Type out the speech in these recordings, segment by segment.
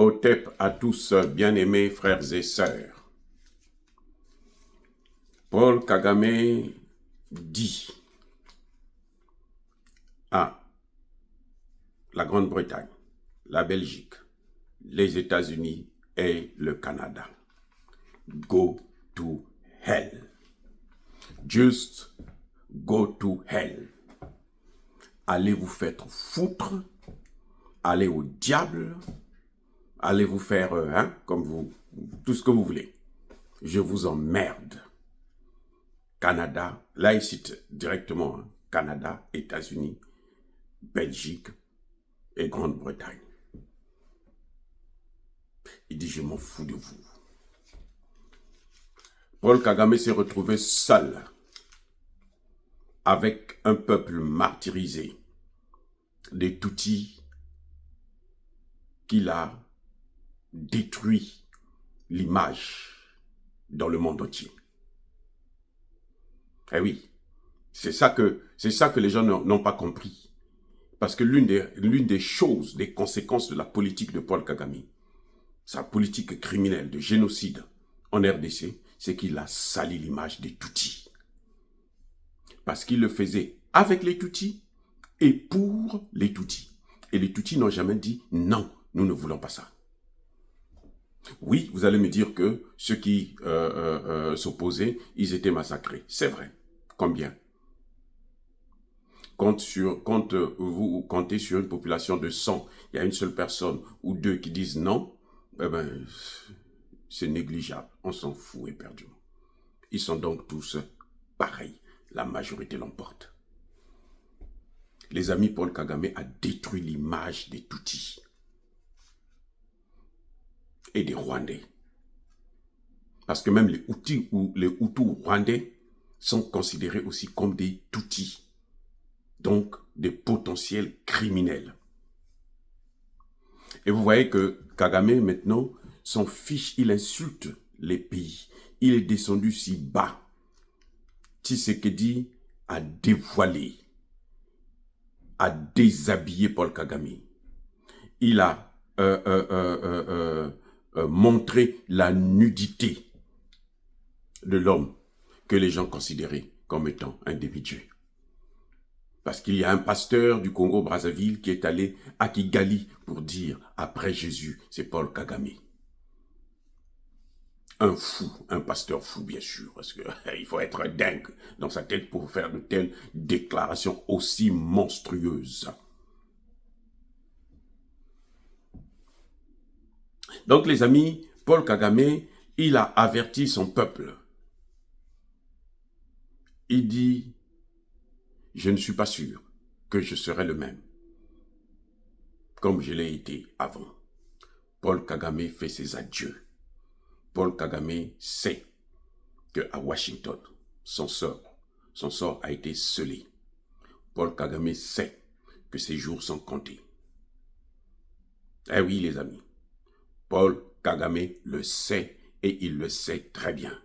Otep à tous, bien-aimés frères et sœurs. Paul Kagame dit à la Grande-Bretagne, la Belgique, les États-Unis et le Canada: Go to hell. Just go to hell. Allez vous faire foutre, allez au diable, allez vous faire, comme vous, tout ce que vous voulez. Je vous emmerde. Canada, là il cite directement, Canada, États-Unis, Belgique et Grande-Bretagne. Il dit, je m'en fous de vous. Paul Kagame s'est retrouvé seul, avec un peuple martyrisé, des Tutsis qu'il a détruit l'image dans le monde entier. Eh oui, c'est ça que les gens n'ont pas compris. Parce que l'une des choses, des conséquences de la politique de Paul Kagame, sa politique criminelle de génocide en RDC, c'est qu'il a sali l'image des Tutsis. Parce qu'il le faisait avec les Tutsis et pour les Tutsis. Et les Tutsis n'ont jamais dit non, nous ne voulons pas ça. Oui, vous allez me dire que ceux qui s'opposaient, ils étaient massacrés. C'est vrai. Combien? Quand vous comptez sur une population de 100, il y a une seule personne ou deux qui disent non, c'est négligeable. On s'en fout éperdument. Ils sont donc tous pareils. La majorité l'emporte. Les amis, Paul Kagame a détruit l'image des Tutsis et des Rwandais. Parce que même les Hutus ou les Hutus rwandais sont considérés aussi comme des Tutsis. Donc, des potentiels criminels. Et vous voyez que Kagame, maintenant, s'en fiche, il insulte les pays. Il est descendu si bas. Tshisekedi a dévoilé, a déshabillé Paul Kagame. Il a montré la nudité de l'homme que les gens considéraient comme étant un demi-dieu. Parce qu'il y a un pasteur du Congo-Brazzaville qui est allé à Kigali pour dire « Après Jésus, c'est Paul Kagame ». Un fou, un pasteur fou bien sûr, parce qu'il faut être dingue dans sa tête pour faire de telles déclarations aussi monstrueuses. Donc les amis, Paul Kagame, il a averti son peuple. Il dit, je ne suis pas sûr que je serai le même, comme je l'ai été avant. Paul Kagame fait ses adieux. Paul Kagame sait qu'à Washington, son sort a été scellé. Paul Kagame sait que ses jours sont comptés. Eh oui les amis, Paul Kagame le sait et il le sait très bien.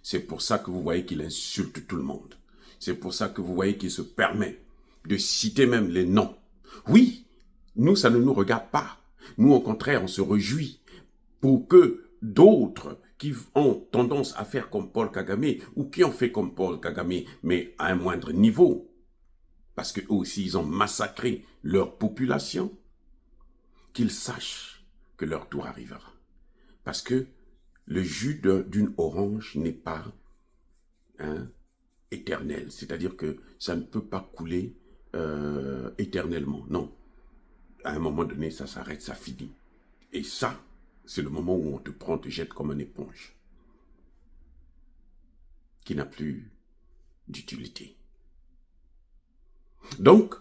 C'est pour ça que vous voyez qu'il insulte tout le monde. C'est pour ça que vous voyez qu'il se permet de citer même les noms. Oui, nous, ça ne nous regarde pas. Nous, au contraire, on se réjouit pour que d'autres qui ont tendance à faire comme Paul Kagame ou qui ont fait comme Paul Kagame, mais à un moindre niveau, parce qu'eux aussi, ils ont massacré leur population, qu'ils sachent que leur tour arrivera. Parce que le jus d'une orange n'est pas éternel. C'est-à-dire que ça ne peut pas couler éternellement. Non. À un moment donné, ça s'arrête, ça finit. Et ça, c'est le moment où on te prend, te jette comme une éponge. Qui n'a plus d'utilité. Donc,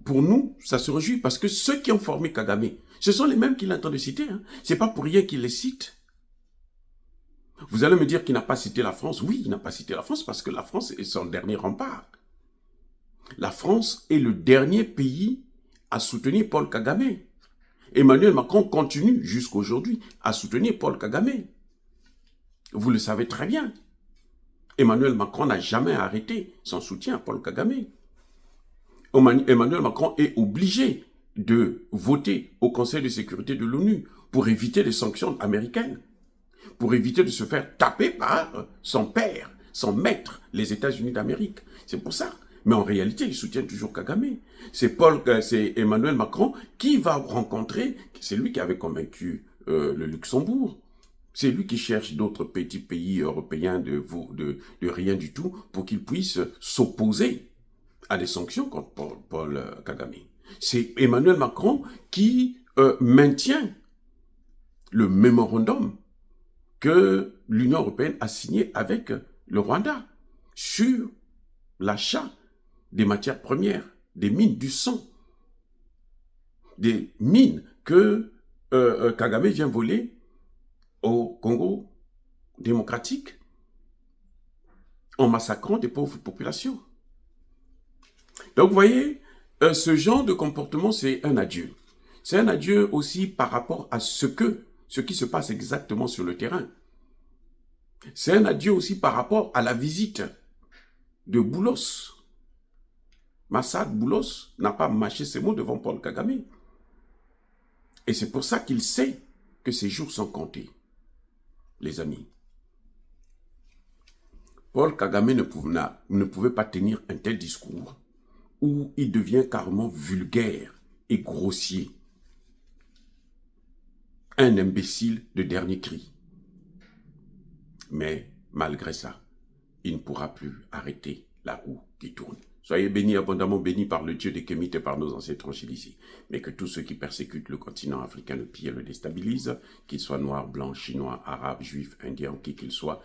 pour nous, ça se réjouit parce que ceux qui ont formé Kagame, ce sont les mêmes qu'il entend de citer. Ce n'est pas pour rien qu'il les cite. Vous allez me dire qu'il n'a pas cité la France. Oui, il n'a pas cité la France parce que la France est son dernier rempart. La France est le dernier pays à soutenir Paul Kagame. Emmanuel Macron continue jusqu'aujourd'hui à soutenir Paul Kagame. Vous le savez très bien. Emmanuel Macron n'a jamais arrêté son soutien à Paul Kagame. Emmanuel Macron est obligé de voter au Conseil de sécurité de l'ONU pour éviter les sanctions américaines, pour éviter de se faire taper par son père, son maître, les États-Unis d'Amérique. C'est pour ça. Mais en réalité, il soutient toujours Kagame. C'est Emmanuel Macron qui va rencontrer, c'est lui qui avait convaincu le Luxembourg. C'est lui qui cherche d'autres petits pays européens de rien du tout pour qu'ils puissent s'opposer à des sanctions contre Paul Kagame. C'est Emmanuel Macron qui maintient le mémorandum que l'Union européenne a signé avec le Rwanda sur l'achat des matières premières, des mines du sang, des mines que Kagame vient voler au Congo démocratique en massacrant des pauvres populations. Donc vous voyez, ce genre de comportement, c'est un adieu. C'est un adieu aussi par rapport à ce qui se passe exactement sur le terrain. C'est un adieu aussi par rapport à la visite de Boulos. Massad Boulos n'a pas mâché ses mots devant Paul Kagame. Et c'est pour ça qu'il sait que ses jours sont comptés, les amis. Paul Kagame ne pouvait pas tenir un tel discours où il devient carrément vulgaire et grossier. Un imbécile de dernier cri. Mais malgré ça, il ne pourra plus arrêter la roue qui tourne. Soyez bénis, abondamment bénis par le Dieu des Kémites et par nos ancêtres angélisés. Mais que tous ceux qui persécutent le continent africain, le pillent et le déstabilisent, qu'ils soient noirs, blancs, chinois, arabes, juifs, indiens, qui qu'ils soient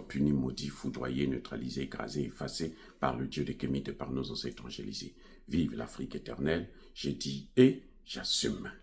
punis, maudits, foudroyés, neutralisés, écrasés, effacés par le Dieu des Kémites et par nos ancêtres angélisés. Vive l'Afrique éternelle, j'ai dit et j'assume.